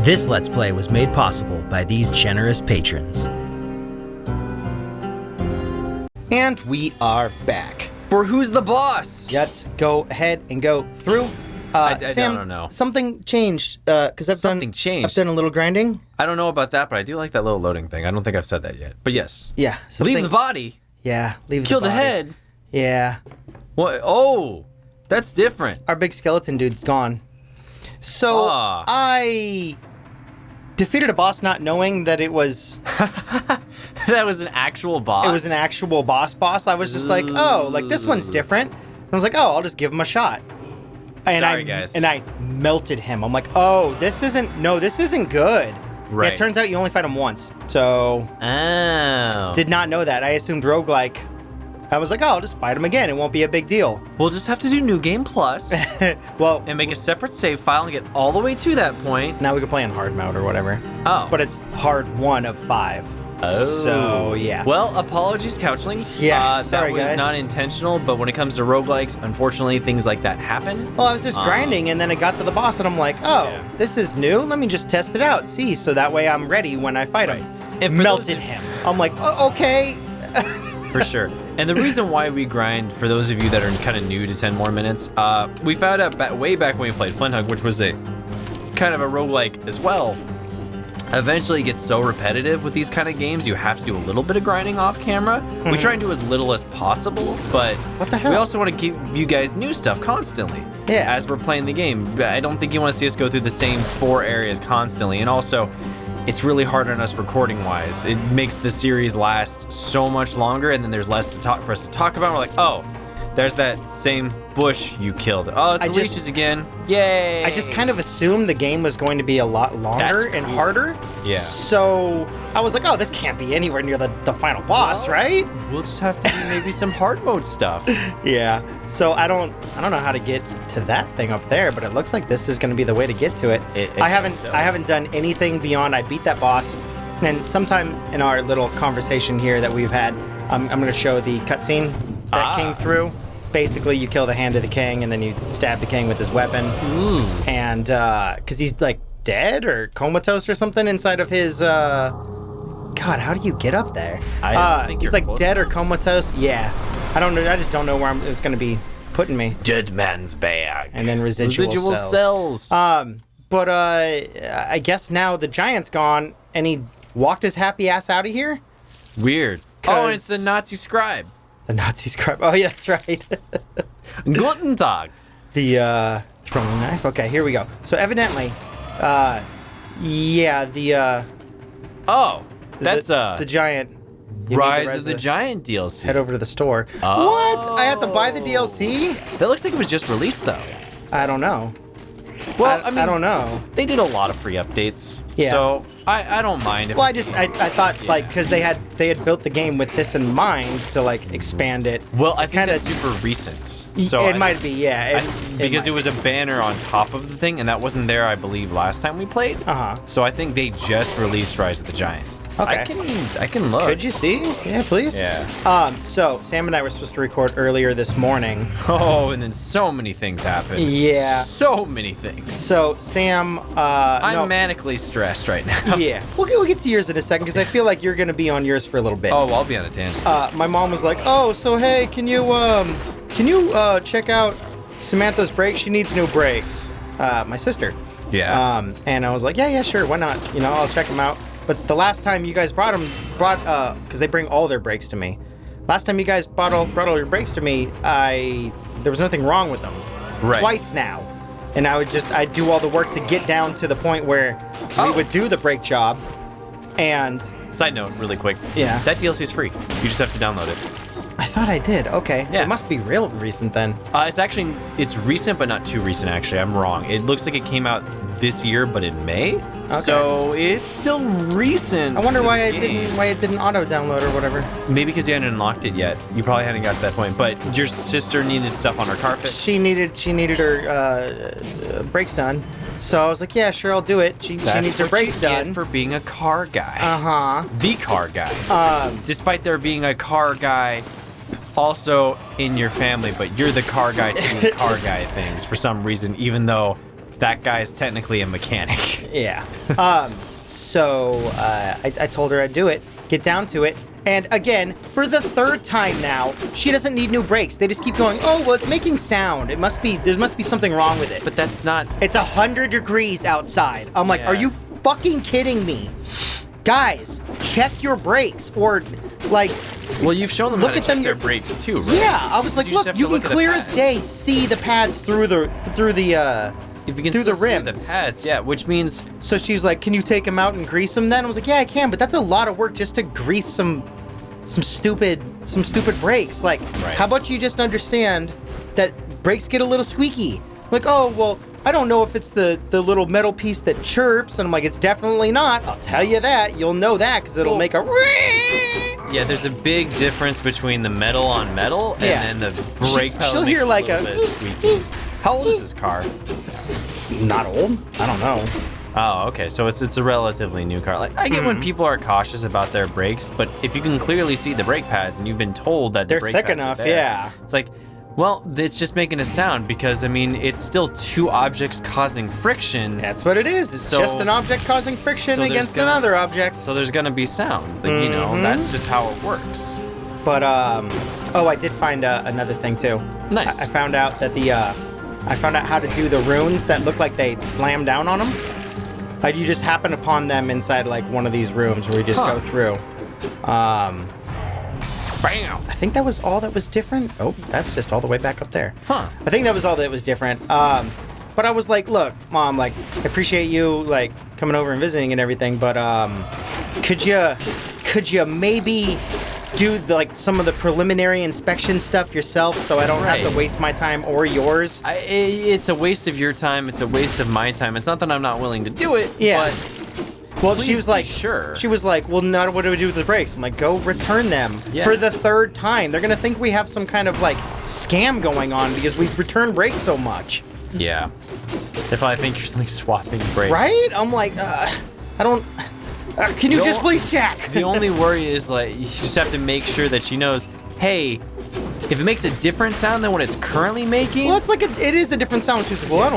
This Let's Play was made possible by these generous patrons. And we are back. For Who's the Boss? Let's go ahead and go through. Sam, I don't know. Something changed, because I've done a little grinding. I don't know about that, but I do like that little loading thing. I don't think I've said that yet, but yes. Yeah. Leave the body. Yeah, Kill the head. Yeah. What? Oh, that's different. Our big skeleton dude's gone. So I defeated a boss not knowing that it was... That was an actual boss? It was an actual boss. I was just like, oh, like this one's different. And I was like, oh, I'll just give him a shot. And guys. And I melted him. I'm like, oh, this isn't good. Right. Yeah, it turns out you only fight him once. So, did not know that. I assumed roguelike. I was like, oh, I'll just fight him again. It won't be a big deal. We'll just have to do New Game Plus. Well, and make a separate save file and get all the way to that point. Now we can play in hard mode or whatever. Oh. But it's hard 1 of 5. Oh. So, yeah. Well, apologies, Couchlings. Yeah, sorry, that was guys. not intentional, but when it comes to roguelikes, unfortunately, things like that happen. Well, I was just grinding, and then it got to the boss, and I'm like, oh, this is new? Let me just test it out. See, so that way I'm ready when I fight him. And melted him. I'm like, oh, okay. For sure. And the reason why we grind, for those of you that are kind of new to 10MoreMinutes, we found out way back when we played Flint Hug, which was a kind of a roguelike as well. Eventually it gets so repetitive with these kind of games, you have to do a little bit of grinding off camera. Mm-hmm. We try and do as little as possible, but what the hell? We also want to give you guys new stuff constantly as we're playing the game. I don't think you want to see us go through the same 4 areas constantly. And also, it's really hard on us recording-wise. It makes the series last so much longer, and then there's less for us to talk about. We're like, oh, there's that same bush you killed. Oh, it's the leeches again. Yay! I just kind of assumed the game was going to be a lot longer and harder. Yeah. So I was like, oh, this can't be anywhere near the final boss, right? We'll just have to do maybe some hard mode stuff. Yeah. So I don't know how to get to that thing up there, but it looks like this is going to be the way to get to it. I haven't done anything beyond I beat that boss, and sometime in our little conversation here that we've had, I'm going to show the cutscene that came through. Basically, you kill the hand of the king, and then you stab the king with his weapon. Ooh. And because he's like dead or comatose or something inside of his. God, how do you get up there? I don't think he's like dead or comatose. Yeah, I don't know. I just don't know where it's going to be putting me. Dead man's bag. And then residual cells. But I guess now the giant's gone, and he walked his happy ass out of here. Weird. Oh, and it's the Nazi scribe. The Nazi scribe. Oh, yeah, that's right. Guten Tag. The throwing knife. Okay, here we go. So evidently, yeah, that's the giant. Rise of the Giant DLC. Head over to the store. Oh. What? I have to buy the DLC? That looks like it was just released though. I don't know. Well, I mean, I don't know. They did a lot of free updates. Yeah. So I don't mind. Well, I thought like because they had built the game with this in mind to like expand it. Well, I think that's super recent. So it might be, yeah. Because it was a banner on top of the thing, and that wasn't there, I believe, last time we played. So I think they just released Rise of the Giant. Okay. I can look. Could you see? Yeah, please. Yeah. So Sam and I were supposed to record earlier this morning. Oh, and then so many things happened. Yeah. So many things. So Sam, I'm manically stressed right now. Yeah. We'll get to yours in a second because I feel like you're gonna be on yours for a little bit. Oh, I'll be on a tangent. My mom was like, "Oh, so hey, can you check out Samantha's brakes? She needs new brakes." My sister. Yeah. And I was like, yeah, sure, why not? I'll check them out. But the last time you guys brought because they bring all their brakes to me. Last time you guys brought all your brakes to me, there was nothing wrong with them. Right. Twice now. And I'd do all the work to get down to the point where we would do the brake job. And side note, really quick. Yeah. That DLC is free. You just have to download it. I thought I did. Okay. Yeah. It must be real recent then. It's recent, but not too recent, actually. I'm wrong. It looks like it came out this year, but in May. Okay. So it's still recent. I wonder why it didn't auto download or whatever. Maybe because you hadn't unlocked it yet. You probably hadn't got to that point. But your sister needed stuff on her car fixed. She needed her brakes done. So I was like, yeah, sure, I'll do it. She needs her brakes done. For being a car guy. The car guy. Despite there being a car guy also in your family, but you're the car guy to do car guy things for some reason, even though that guy's technically a mechanic. Yeah. So I told her I'd do it, get down to it. And again, for the third time now, she doesn't need new brakes. They just keep going, oh, well, it's making sound. There must be something wrong with it. But that's not... It's 100 degrees outside. I'm like, are you fucking kidding me? Guys, check your brakes, or like... Well, you've shown them look how to at them, check their brakes too, right? Yeah, I was like, look, you can clear as day see the pads through the if you can through still the rims. See the pads, yeah, which means... So she was like, can you take them out and grease them then? I was like, yeah, I can, but that's a lot of work just to grease some stupid brakes. Like, how about you just understand that brakes get a little squeaky? Like, oh, well, I don't know if it's the little metal piece that chirps. And I'm like, it's definitely not. I'll tell you that. You'll know that because it'll make a... Yeah, there's a big difference between the metal on metal and then the brake pedal she'll makes hear like a little bit squeaky. How old is this car? It's not old. I don't know. Oh, okay. So it's a relatively new car. Like, I get when people are cautious about their brakes, but if you can clearly see the brake pads and you've been told that they're the brake thick pads enough, are there, yeah. It's like, well, it's just making a sound because, I mean, it's still two objects causing friction. That's what it is. It's just an object causing friction against another object. So there's going to be sound. Like, you know, that's just how it works. But, oh, I did find another thing, too. Nice. I found out that I found out how to do the runes that look like they slam down on them. Like, you just happen upon them inside, like, one of these rooms where you just go through. Bam! I think that was all that was different. Oh, that's just all the way back up there. Huh. I think that was all that was different. But I was like, look, Mom, like, I appreciate you, like, coming over and visiting and everything, but, could you maybe do, like, some of the preliminary inspection stuff yourself so I don't have to waste my time or yours? It's a waste of your time. It's a waste of my time. It's not that I'm not willing to do it, but... Well, she was like, sure. She was like, well, now what do we do with the brakes? I'm like, go return them for the third time. They're going to think we have some kind of, like, scam going on because we return brakes so much. Yeah. They probably think you're like swapping brakes. Right? I'm like, I don't... can you just please check? The only worry is, like, you just have to make sure that she knows, hey, if it makes a different sound than what it's currently making... Well, it's like it is a different sound. She's like, well, I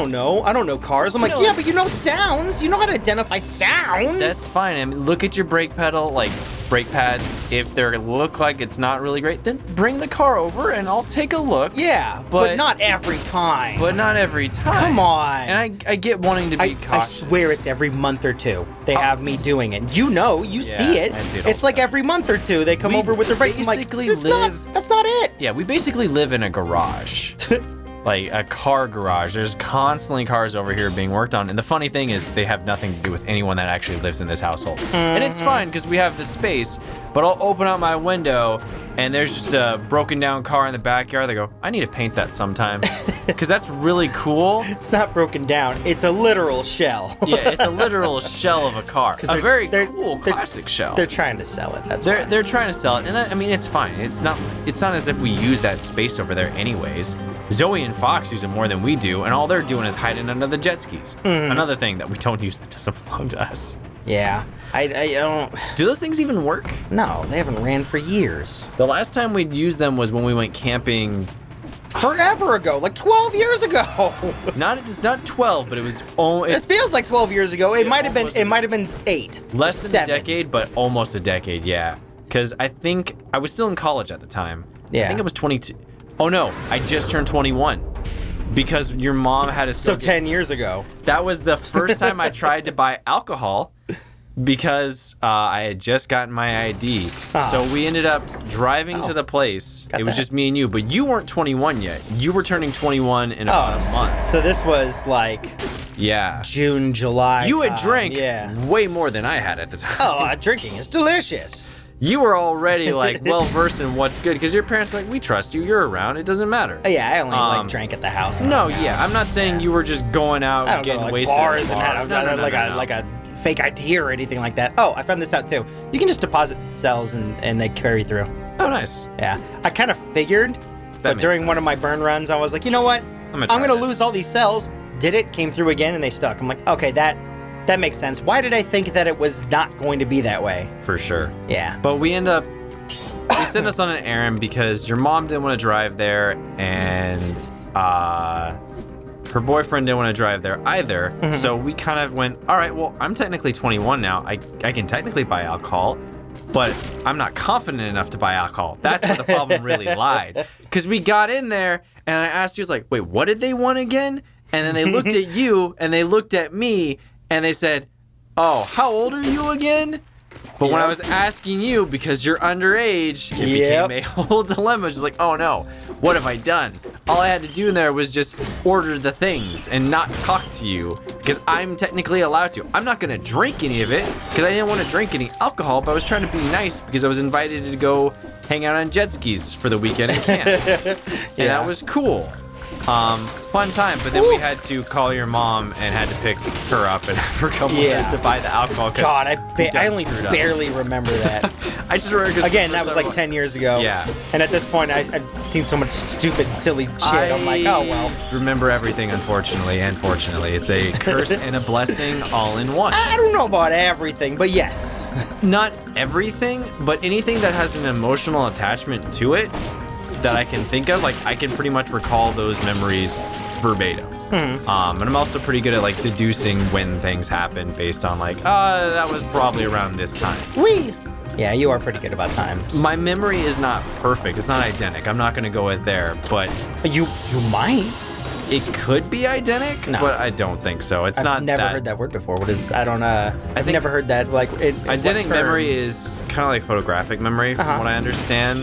don't know cars. I'm like, yeah, but you know sounds. You know how to identify sounds. That's fine. I mean, look at your brake pedal, like, brake pads. If they look like it's not really great, then bring the car over and I'll take a look. Yeah, but not every time. But not every time. Come on. And I get wanting to be cautious. I swear it's every month or two they have me doing it. You know, you see it. It's like every month or two they come over with their brakes. I'm like, that's not it. Yeah, we basically live in a garage. Like a car garage. There's constantly cars over here being worked on. And the funny thing is they have nothing to do with anyone that actually lives in this household. And it's fine because we have the space, but I'll open up my window and there's just a broken down car in the backyard. They go, I need to paint that sometime because that's really cool. It's not broken down. It's a literal shell. Yeah, it's a literal shell of a car. A very cool classic shell. They're trying to sell it. That's they're trying to sell it. And that, I mean, it's fine. It's not as if we use that space over there anyways. Zoe and Fox use it more than we do, and all they're doing is hiding under the jet skis. Another thing that we don't use that doesn't belong to us. Yeah, I don't... Do those things even work? No, they haven't ran for years. The last time we'd used them was when we went camping... Forever ago, like 12 years ago. It's not 12, but it was... It feels like 12 years ago. It might have been 8. Less than 7. A decade, but almost a decade, yeah. Because I think I was still in college at the time. Yeah. I think I was 22. Oh no, I just turned 21 because your mom had a... So 10 years ago. That was the first time I tried to buy alcohol because I had just gotten my ID. So we ended up driving to the place. It was just me and you, but you weren't 21 yet. You were turning 21 in about a month. So this was like... Yeah. June, July You had drank way more than I had at the time. Oh, drinking is delicious. You were already like well-versed in what's good because your parents are like, we trust you, you're around, it doesn't matter. Yeah, I only like drank at the house. No, I'm not saying you were just going out and getting wasted bars at and had like a fake ID or anything like that. Oh, I found this out too. You can just deposit cells and they carry through. Oh, nice. Yeah, I kind of figured, but during one of my burn runs, I was like, you know what? I'm gonna lose all these cells. Did it, came through again, and they stuck. I'm like, okay, that makes sense. Why did I think that it was not going to be that way? For sure. Yeah. But they sent us on an errand because your mom didn't want to drive there, and her her boyfriend didn't want to drive there either. So we kind of went, all right, well, I'm technically 21 now. I can technically buy alcohol, but I'm not confident enough to buy alcohol. That's where the problem really lied. Because we got in there, and I asked you, like, wait, what did they want again? And then they looked at you, and they looked at me, and they said, oh, how old are you again? But when I was asking you, because you're underage, it became a whole dilemma. She's like, oh no, what have I done? All I had to do in there was just order the things and not talk to you, because I'm technically allowed to. I'm not going to drink any of it, because I didn't want to drink any alcohol, but I was trying to be nice because I was invited to go hang out on jet skis for the weekend at camp. And that was cool. Fun time, but then we had to call your mom and had to pick her up and have her come with us to buy the alcohol. God, I only barely remember that. I just remember, again, that was like 10 years ago. Yeah. And at this point, I've seen so much stupid, silly shit. I'm like, oh, well. Remember everything, unfortunately and fortunately. It's a curse and a blessing all in one. I don't know about everything, but yes. Not everything, but anything that has an emotional attachment to it that I can think of, like I can pretty much recall those memories verbatim. And I'm also pretty good at like deducing when things happen based on like, that was probably around this time. Yeah, you are pretty good about times. My memory is not perfect. It's not identical. I'm not going to go with there, but you might. It could be identical, but I don't think so. It's not. I've never heard that word before. What is? I don't. I've never heard that. Like, identical memory is kind of like photographic memory, from what I understand.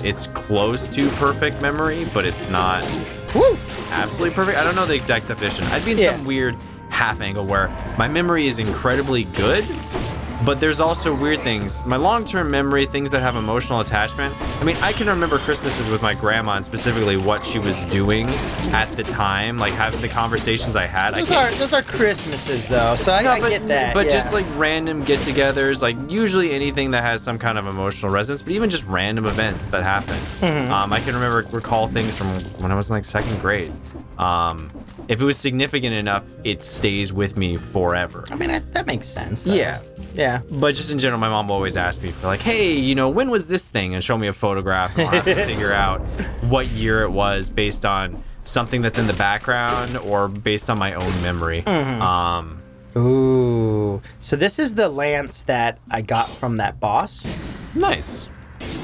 It's close to perfect memory, but it's not absolutely perfect. I don't know the exact definition. I'd be in some weird half angle where my memory is incredibly good, but there's also weird things. My long-term memory, things that have emotional attachment. I mean, I can remember Christmases with my grandma and specifically what she was doing at the time, like having the conversations I had. Those are Christmases, though, so I get that. But just like random get-togethers, like usually anything that has some kind of emotional resonance, but even just random events that happen. I can recall things from when I was in like second grade. If it was significant enough, it stays with me forever. I mean, that makes sense, though. Yeah. But just in general, my mom always asked me for like, hey, when was this thing? And show me a photograph, and I'll have to figure out what year it was based on something that's in the background or based on my own memory. Ooh. So this is the lance that I got from that boss. Nice.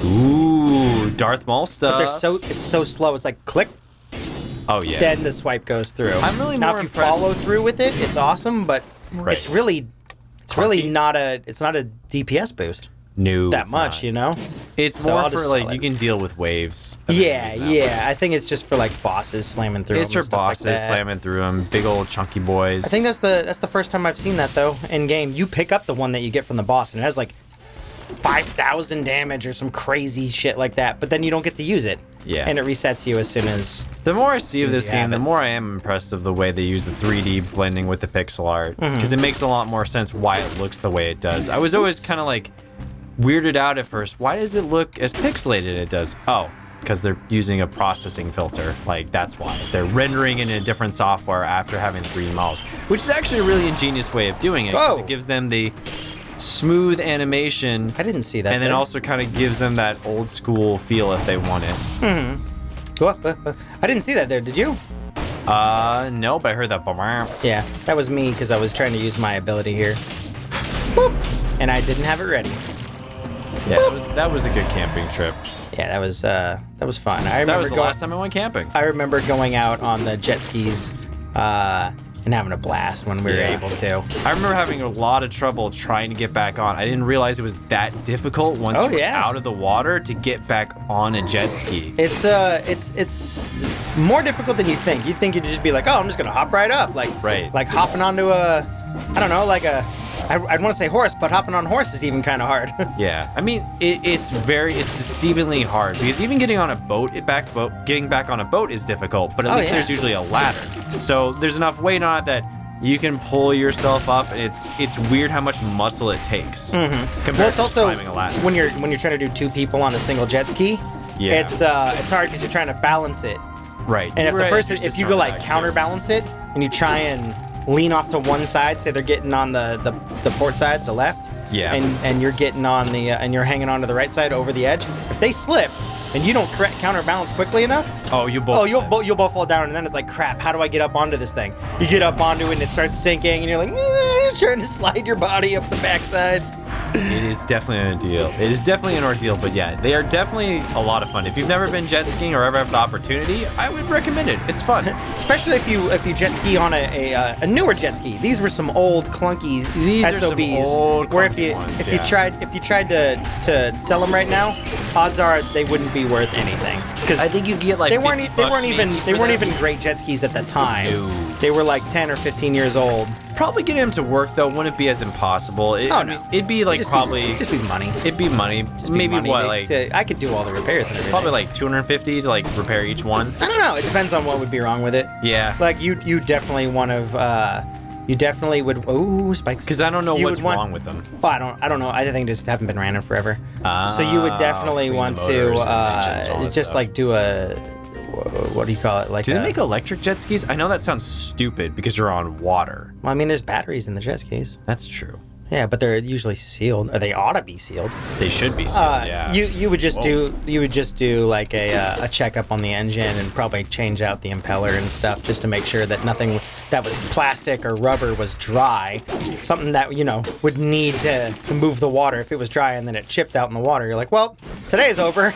Ooh, Darth Maul stuff. But it's so slow. It's like click. Oh yeah. Then the swipe goes through. I'm really now more if you impressed. follow through with it, it's awesome, but it's really not a DPS boost. No, that much, not. It's so more for like you can deal with waves. Yeah. I think it's just for like bosses slamming through. It's for bosses slamming through them, big old chunky boys. I think that's the first time I've seen that though in game. You pick up the one that you get from the boss, and it has like 5,000 damage or some crazy shit like that, but then you don't get to use it. Yeah. And it resets you as soon as... The more I see of this game, the more I am impressed of the way they use the 3D blending with the pixel art. Because it makes a lot more sense why it looks the way it does. I was always kind of like weirded out at first. Why does it look as pixelated as it does? Oh, because they're using a processing filter. Like, that's why. They're rendering in a different software after having 3D models. Which is actually a really ingenious way of doing it. Because it gives them the smooth animation. I didn't see that. And then also kind of gives them that old school feel if they want it. I didn't see that there. Did you? No, but I heard that. Yeah, that was me because I was trying to use my ability here. Boop. And I didn't have it ready. Yeah, that was a good camping trip. Yeah, that was fun. I remember that was the last time I went camping. I remember going out on the jet skis and having a blast when we were able to. I remember having a lot of trouble trying to get back on. I didn't realize it was that difficult once you're out of the water to get back on a jet ski. It's more difficult than you think. You think you'd just be like, oh, I'm just gonna hop right up, like hopping onto I'd want to say horse, but hopping on horse is even kind of hard. Yeah, I mean, it's deceivingly hard because even getting on a boat, getting back on a boat is difficult. But at least there's usually a ladder, so there's enough weight on it that you can pull yourself up. It's weird how much muscle it takes compared to climbing a ladder. When you're trying to do two people on a single jet ski, it's hard because you're trying to balance it. Right. And if you go like counterbalance it and you try and lean off to one side, say they're getting on the port side, the left, and you're getting on the and you're hanging onto the right side over the edge. If they slip, and you don't counterbalance quickly enough, you'll both fall down, and then it's like, crap, how do I get up onto this thing? You get up onto it and it starts sinking, and you're like, trying to slide your body up the backside. It is definitely an ordeal. It is definitely an ordeal, but yeah, they are definitely a lot of fun. If you've never been jet skiing or ever have the opportunity, I would recommend it. It's fun. Especially if you jet ski on a newer jet ski. These were some old clunky SOBs. Where if you tried to sell them right now, odds are they wouldn't be worth anything. Because I think you get like they weren't even great jet skis at the time. No. They were like 10 or 15 years old. Probably getting them to work though wouldn't be as impossible. It'd be like just be money. It'd be money. Maybe money what like I could do all the repairs and everything. Probably like 250 to like repair each one. I don't know. It depends on what would be wrong with it. Yeah. Like you definitely you definitely would. Oh, spikes. Because I don't know what's wrong with them. Well, I don't know. I think they just haven't been ran in forever. So you would definitely want to just like do a. What do you call it? Like, do they make electric jet skis? I know that sounds stupid because you're on water. Well, I mean, there's batteries in the jet skis. That's true. Yeah, but they're usually sealed, or they ought to be sealed. They should be sealed. Yeah. You would just do like a checkup on the engine and probably change out the impeller and stuff just to make sure that nothing that was plastic or rubber was dry. Something that would need to move the water. If it was dry and then it chipped out in the water, you're like, well, today's over.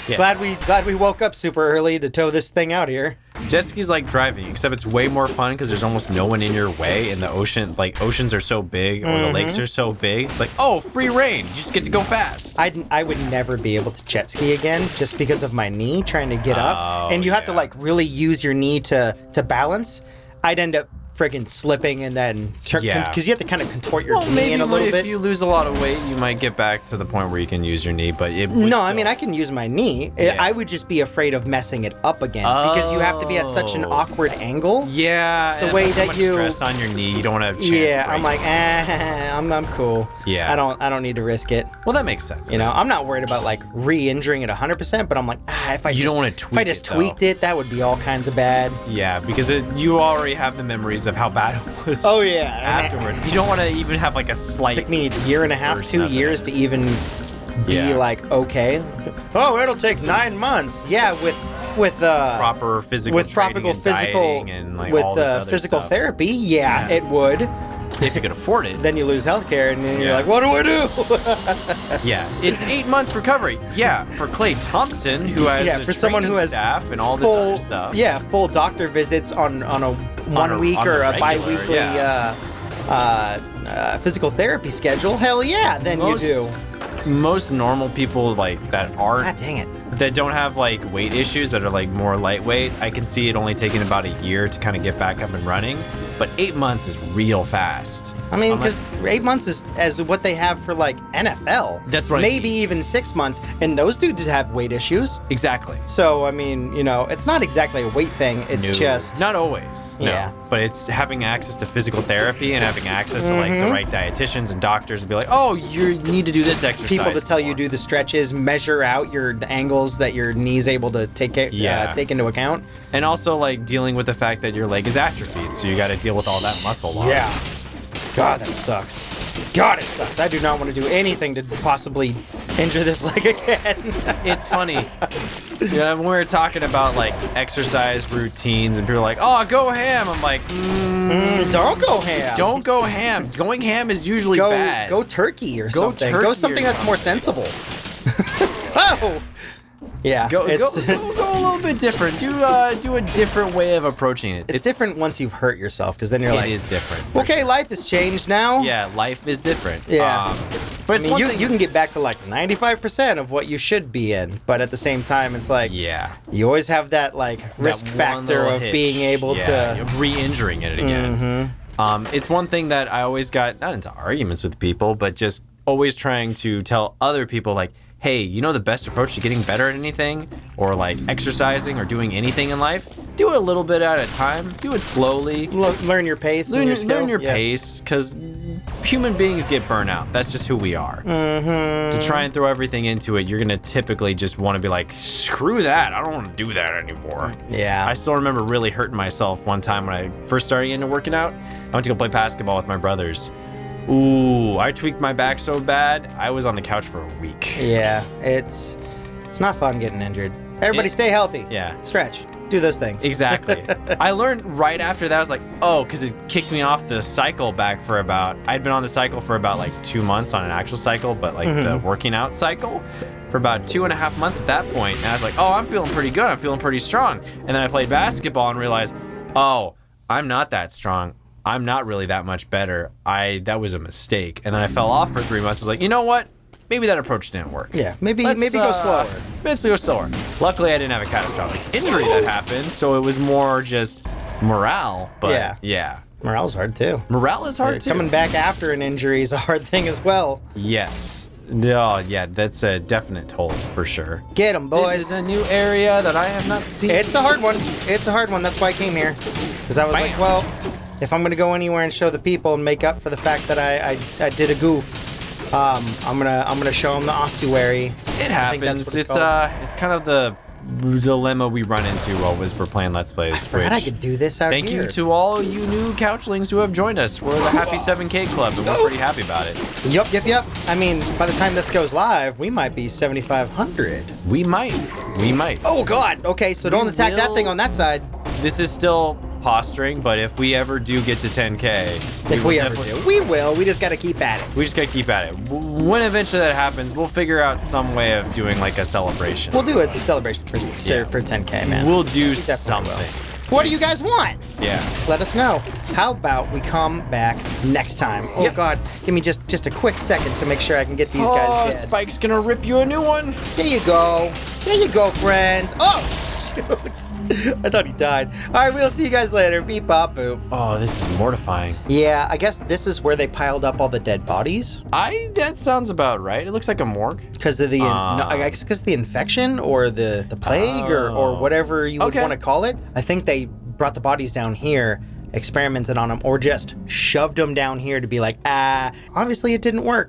Yeah. Glad we woke up super early to tow this thing out here. Jet ski's like driving, except it's way more fun because there's almost no one in your way, and the ocean, like oceans are so big or the lakes are so big. It's like, oh, free reign. You just get to go fast. I would never be able to jet ski again just because of my knee trying to get up, and you have to like really use your knee to balance. I'd end up friggin' slipping and then because you have to kind of contort your knee in a little bit. If you lose a lot of weight, you might get back to the point where you can use your knee, but I mean, I can use my knee. Yeah. I would just be afraid of messing it up again because you have to be at such an awkward angle. Yeah, the way that you stress on your knee, you don't want to have a chance. Yeah, I'm like, I'm cool. Yeah, I don't need to risk it. Well, that makes sense. I'm not worried about like re-injuring it 100%, but I'm like, if I just tweaked it, that would be all kinds of bad. Yeah, because you already have the memories of how bad it was. Oh yeah. Afterwards, you don't want to even have like a slight. It took me a year and a half, 2 years to even be like okay. Oh, it'll take 9 months. Yeah, with proper physical and like all this other physical stuff. therapy. Yeah, it would. If you could afford it. Then you lose healthcare, and then you're like, what do I do? Yeah, it's 8 months recovery. Yeah, for Clay Thompson, who has for someone who has staff and all this other stuff. Yeah, full doctor visits on a 1 week or a bi-weekly physical therapy schedule. Hell yeah, then you do. Most normal people like that aren't. God dang it. That don't have like weight issues that are like more lightweight. I can see it only taking about a year to kind of get back up and running. But 8 months is real fast. I mean, because 8 months is as what they have for like NFL. That's right. Maybe even 6 months, and those dudes have weight issues. Exactly. So I mean, it's not exactly a weight thing. It's just not always. Yeah. No. But it's having access to physical therapy and having access to like the right dietitians and doctors to be like, oh, you need to do this exercise. People to tell you do the stretches, measure out the angles that your knee's able to take into account, and also like dealing with the fact that your leg is atrophied, so you got to deal with all that muscle loss. Yeah. God, that sucks. God, it sucks. I do not want to do anything to possibly injure this leg again. It's funny. Yeah, when we were talking about like exercise routines and people are like, oh, go ham. I'm like, don't go ham. Don't go ham. Going ham is usually bad. Go turkey or something. Go something that's more sensible. Oh. Yeah, go a little bit different. Do a different way of approaching it. It's different once you've hurt yourself, because then you're like, it is different. Okay, life has changed now. Yeah, life is different. Yeah, but you can get back to like 95% of what you should be in, but at the same time, it's like you always have that like risk factor of being able to re-injuring it again. It's one thing that I always got not into arguments with people, but just always trying to tell other people like, hey, the best approach to getting better at anything or like exercising or doing anything in life, do it a little bit at a time. Do it slowly. Learn your pace. Learn your pace, because human beings get burnt out. That's just who we are. To try and throw everything into it, you're going to typically just want to be like, screw that. I don't want to do that anymore. Yeah. I still remember really hurting myself one time when I first started into working out. I went to go play basketball with my brothers. Ooh, I tweaked my back so bad, I was on the couch for a week. Yeah, It's not fun getting injured. Everybody stay healthy. Yeah. Stretch. Do those things. Exactly. I learned right after that, I was like, oh, because it kicked me off the cycle back for I'd been on the cycle for about like 2 months on an actual cycle, but like the working out cycle for about 2.5 months at that point. And I was like, oh, I'm feeling pretty good. I'm feeling pretty strong. And then I played basketball and realized, oh, I'm not that strong. I'm not really that much better. That was a mistake. And then I fell off for 3 months. I was like, you know what? Maybe that approach didn't work. Yeah, maybe go slower. Let's go slower. Luckily, I didn't have a catastrophic injury that happened, so it was more just morale. But yeah. Morale's hard too. Morale is hard too. Coming back after an injury is a hard thing as well. Yes. Oh, yeah, that's a definite toll for sure. Get them, boys. This is a new area that I have not seen. It's a hard one. That's why I came here. Because I was like, well, if I'm going to go anywhere and show the people and make up for the fact that I did a goof, I'm gonna show them the ossuary. It happens. It's kind of the dilemma we run into while we're playing Let's Plays. I forgot I could do this out here. Thank you to all you new couchlings who have joined us. We're the Happy 7K Club, and we're pretty happy about it. Yep. I mean, by the time this goes live, we might be 7,500. We might. Oh God. Okay, so don't attack that thing on that side. This is still posturing, but if we ever do get to 10K, we will. We just got to keep at it. When eventually that happens, we'll figure out some way of doing like a celebration. We'll do a celebration for 10K, man. We'll do something. What do you guys want? Yeah. Let us know. How about we come back next time? Oh God, give me just a quick second to make sure I can get these guys dead. Spike's gonna rip you a new one. There you go, friends. Oh. I thought he died. All right, we'll see you guys later. Beep, bop, boop. Oh, this is mortifying. Yeah, I guess this is where they piled up all the dead bodies. That sounds about right. It looks like a morgue. Because of the, I guess because the infection or the plague or whatever you would want to call it. I think they brought the bodies down here, experimented on them, or just shoved them down here to be like, obviously it didn't work.